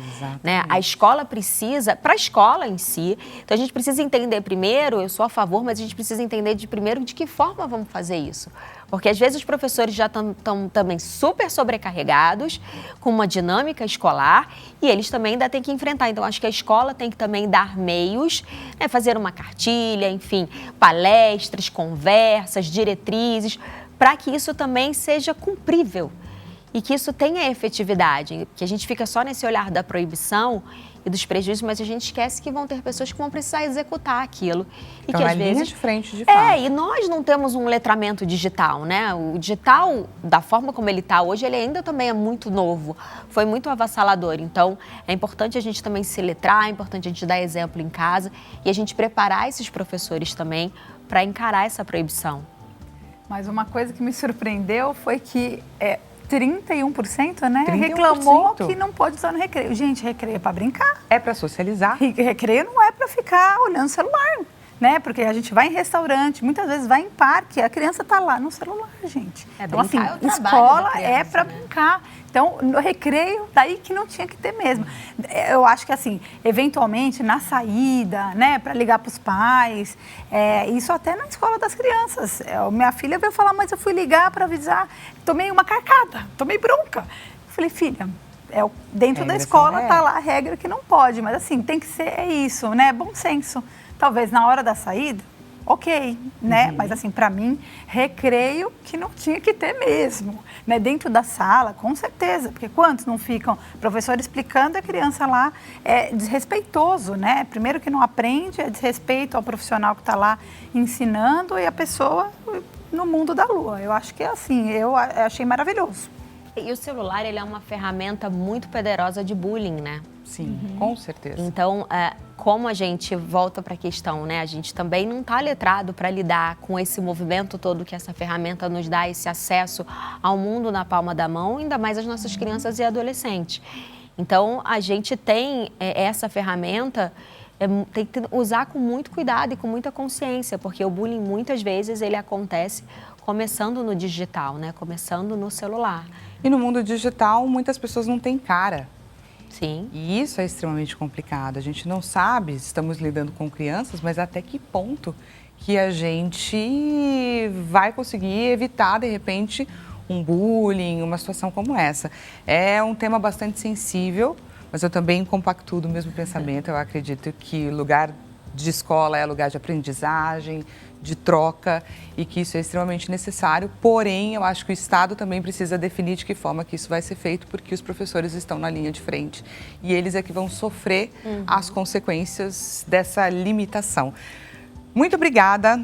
Né? A escola precisa, para a escola em si, então a gente precisa entender primeiro, eu sou a favor, mas a gente precisa entender primeiro de que forma vamos fazer isso. Porque às vezes os professores já estão também super sobrecarregados, com uma dinâmica escolar, e eles também ainda têm que enfrentar. Então acho que a escola tem que também dar meios, né? Fazer uma cartilha, enfim, palestras, conversas, diretrizes, para que isso também seja cumprível e que isso tenha efetividade, que a gente fica só nesse olhar da proibição e dos prejuízos, mas a gente esquece que vão ter pessoas que vão precisar executar aquilo. E que às vezes linha de frente, de fato. E nós não temos um letramento digital, né? O digital, da forma como ele está hoje, ele ainda também é muito novo, foi muito avassalador. Então, é importante a gente também se letrar, é importante a gente dar exemplo em casa e a gente preparar esses professores também para encarar essa proibição. Mas uma coisa que me surpreendeu foi que 31%, né, 31%. reclamou que não pode usar no recreio. Gente, recreio é para brincar. É para socializar. Recreio não é para ficar olhando o celular, né? Porque a gente vai em restaurante, muitas vezes vai em parque, a criança está lá no celular, gente. Então, assim, escola é para brincar. Então, no recreio, daí que não tinha que ter mesmo. Eu acho que, assim, eventualmente, na saída, né, para ligar para os pais, isso até na escola das crianças. Minha filha veio falar, mas eu fui ligar para avisar, tomei uma carcada, tomei bronca. Eu falei, filha, dentro da escola está lá a regra que não pode, mas, assim, tem que ser isso, né, bom senso. Talvez na hora da saída, ok, né? Mas assim, para mim, recreio que não tinha que ter mesmo, né? Dentro da sala, com certeza, porque quantos não ficam, professor explicando, a criança lá é desrespeitoso, né? Primeiro que não aprende, é desrespeito ao profissional que está lá ensinando e a pessoa no mundo da lua. Eu acho que é assim, eu achei maravilhoso. E o celular, ele é uma ferramenta muito poderosa de bullying, né? Sim, com certeza. Então, como a gente volta para a questão, né? A gente também não está letrado para lidar com esse movimento todo que essa ferramenta nos dá, esse acesso ao mundo na palma da mão, ainda mais as nossas crianças e adolescentes. Então, a gente tem essa ferramenta, tem que usar com muito cuidado e com muita consciência, porque o bullying, muitas vezes, ele acontece começando no digital, né? Começando no celular. E no mundo digital, muitas pessoas não têm cara. Sim. E isso é extremamente complicado. A gente não sabe, estamos lidando com crianças, mas até que ponto que a gente vai conseguir evitar, de repente, um bullying, uma situação como essa. É um tema bastante sensível, mas eu também compactuo do mesmo pensamento. Eu acredito que lugar de escola é lugar de aprendizagem, de troca, e que isso é extremamente necessário. Porém, eu acho que o Estado também precisa definir de que forma que isso vai ser feito, porque os professores estão na linha de frente e eles é que vão sofrer as consequências dessa limitação. Muito obrigada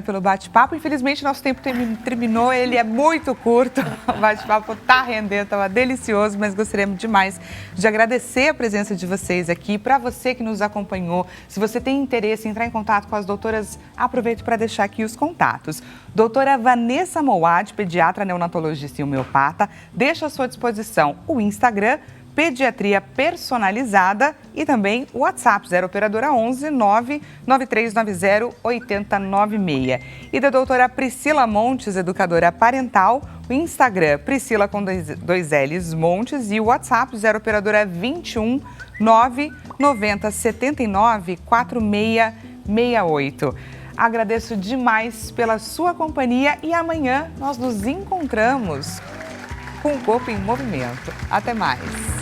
pelo bate-papo. Infelizmente, nosso tempo terminou, ele é muito curto. O bate-papo está rendendo, estava delicioso, mas gostaríamos demais de agradecer a presença de vocês aqui. Para você que nos acompanhou, se você tem interesse em entrar em contato com as doutoras, aproveito para deixar aqui os contatos. Doutora Vanessa Moad, pediatra, neonatologista e homeopata, deixa à sua disposição o Instagram, Pediatria Personalizada, e também o WhatsApp 0 operadora 11 99390 8096. E da doutora Priscila Montes, educadora parental, o Instagram Priscila com dois L's Montes e o WhatsApp 0 operadora 21 990 79 4668. Agradeço demais pela sua companhia e amanhã nós nos encontramos com o Corpo em Movimento. Até mais!